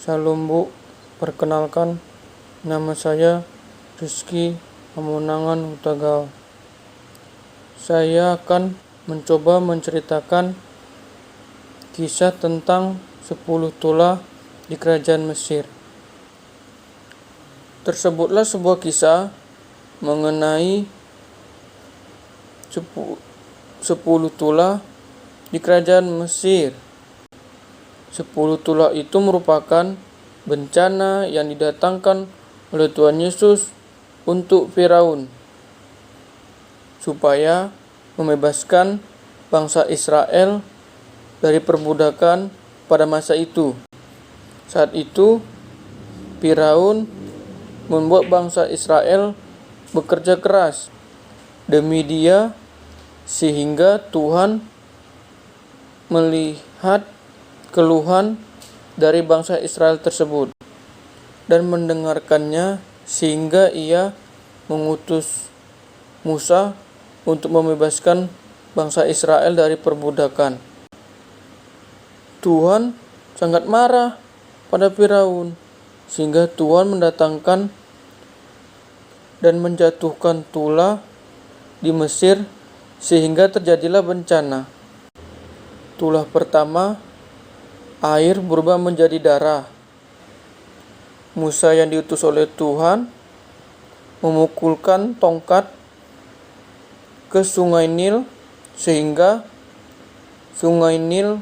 Salam Bu, perkenalkan nama saya Rizky Hamunangan Hutagao. Saya akan mencoba menceritakan kisah tentang 10 tulah di kerajaan Mesir. Tersebutlah sebuah kisah mengenai 10 tulah di kerajaan Mesir. 10 tulah itu merupakan bencana yang didatangkan oleh Tuhan Yesus untuk Firaun supaya membebaskan bangsa Israel dari perbudakan pada masa itu. Saat itu Firaun membuat bangsa Israel bekerja keras demi dia, sehingga Tuhan melihat keluhan dari bangsa Israel tersebut dan mendengarkannya, sehingga ia mengutus Musa untuk membebaskan bangsa Israel dari perbudakan. Tuhan sangat marah pada Firaun, sehingga Tuhan mendatangkan dan menjatuhkan tulah di Mesir, sehingga terjadilah bencana. Tulah pertama, air berubah menjadi darah. Musa yang diutus oleh Tuhan memukulkan tongkat ke sungai Nil, sehingga sungai Nil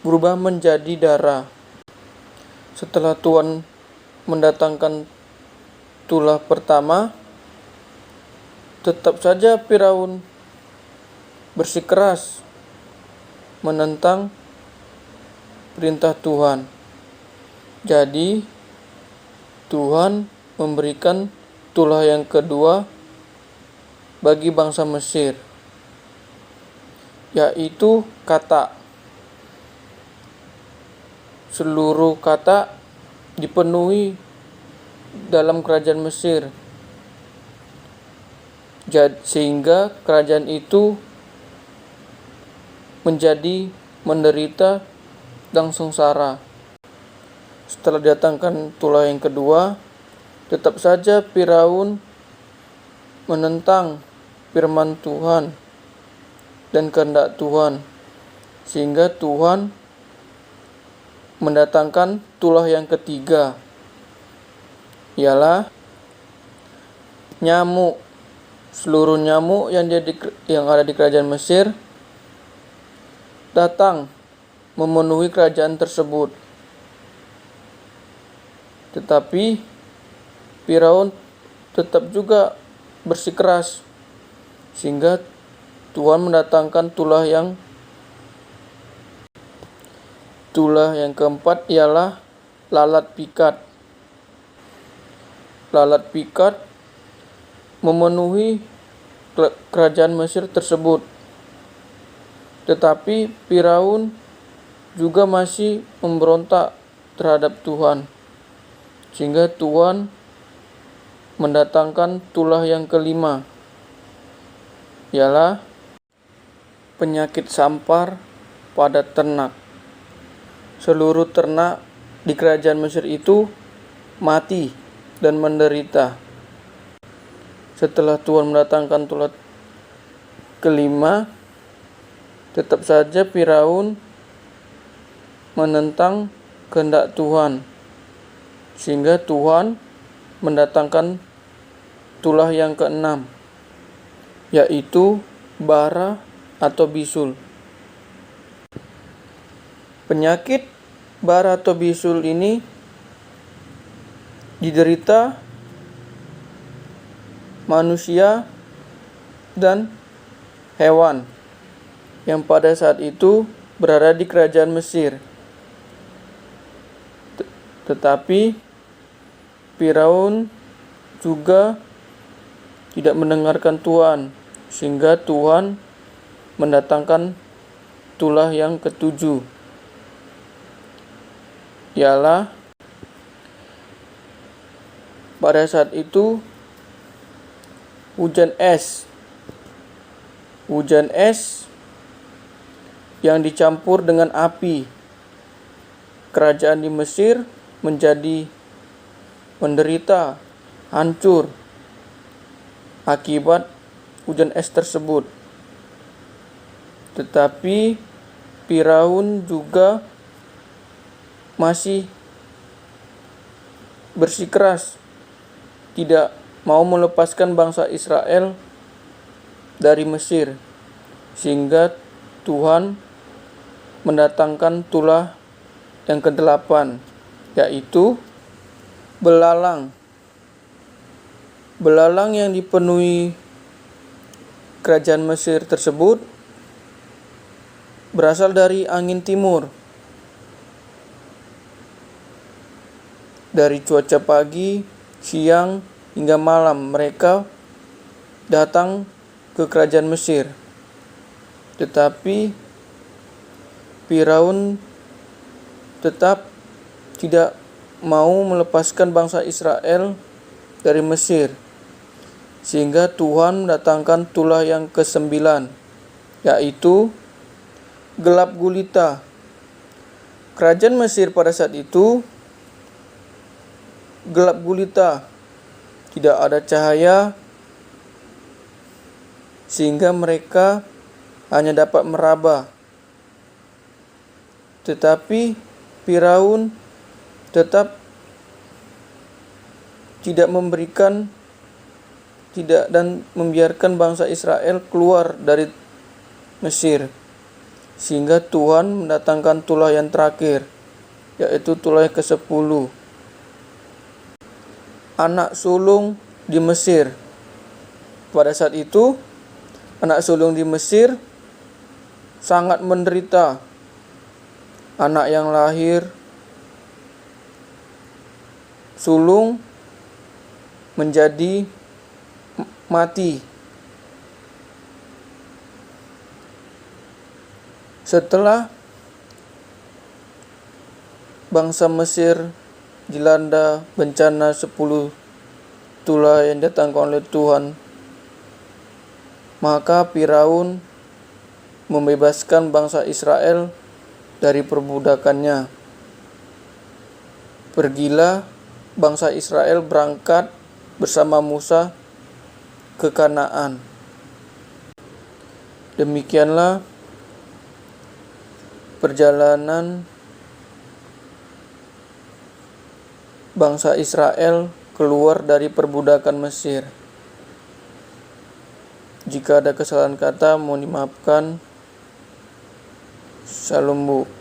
berubah menjadi darah. Setelah Tuhan mendatangkan tulah pertama, tetap saja Firaun bersikeras menentang perintah Tuhan. Jadi Tuhan memberikan tulah yang kedua bagi bangsa Mesir, yaitu kata. Seluruh kata dipenuhi dalam kerajaan Mesir, sehingga kerajaan itu menjadi menderita dan sengsara. Setelah didatangkan tulah yang kedua, tetap saja Firaun menentang firman Tuhan dan kehendak Tuhan, sehingga Tuhan mendatangkan tulah yang ketiga, ialah nyamuk. Seluruh nyamuk yang ada di kerajaan Mesir datang memenuhi kerajaan tersebut. Tetapi Firaun tetap juga bersikeras, sehingga Tuhan mendatangkan tulah yang keempat, ialah lalat pikat. Lalat pikat memenuhi kerajaan Mesir tersebut. Tetapi Firaun juga masih memberontak terhadap Tuhan, sehingga Tuhan mendatangkan tulah yang kelima, ialah penyakit sampar pada ternak. Seluruh ternak di kerajaan Mesir itu mati dan menderita. Setelah Tuhan mendatangkan tulah kelima, tetap saja Firaun menentang kehendak Tuhan, sehingga Tuhan mendatangkan tulah yang keenam, yaitu bara atau bisul. Penyakit bara atau bisul ini diderita manusia dan hewan yang pada saat itu berada di kerajaan Mesir. Tetapi Firaun juga tidak mendengarkan Tuhan, sehingga Tuhan mendatangkan tulah yang ketujuh, ialah pada saat itu hujan es yang dicampur dengan api. Kerajaan di Mesir menjadi menderita, hancur akibat hujan es tersebut. Tetapi Firaun juga masih bersikeras tidak mau melepaskan bangsa Israel dari Mesir, sehingga Tuhan mendatangkan tulah yang ke-8, yaitu belalang. Belalang yang dipenuhi kerajaan Mesir tersebut berasal dari angin timur. Dari cuaca pagi, siang, hingga malam mereka datang ke kerajaan Mesir. Tetapi Firaun tetap tidak mau melepaskan bangsa Israel dari Mesir, sehingga Tuhan mendatangkan tulah yang ke-9, yaitu gelap gulita. Kerajaan Mesir pada saat itu gelap gulita, tidak ada cahaya, sehingga mereka hanya dapat meraba. Tetapi Firaun tetap tidak dan membiarkan bangsa Israel keluar dari Mesir, sehingga Tuhan mendatangkan tulah yang terakhir, yaitu tulah yang ke-10. Anak sulung di Mesir. Pada saat itu, anak sulung di Mesir sangat menderita. Anak yang lahir sulung menjadi mati. Setelah bangsa Mesir dilanda bencana 10 tulah yang datangkan oleh Tuhan, maka Firaun membebaskan bangsa Israel dari perbudakannya. Pergilah bangsa Israel berangkat bersama Musa ke Kanaan. Demikianlah perjalanan bangsa Israel keluar dari perbudakan Mesir. Jika ada kesalahan kata, mohon dimaafkan. Shalom Bu.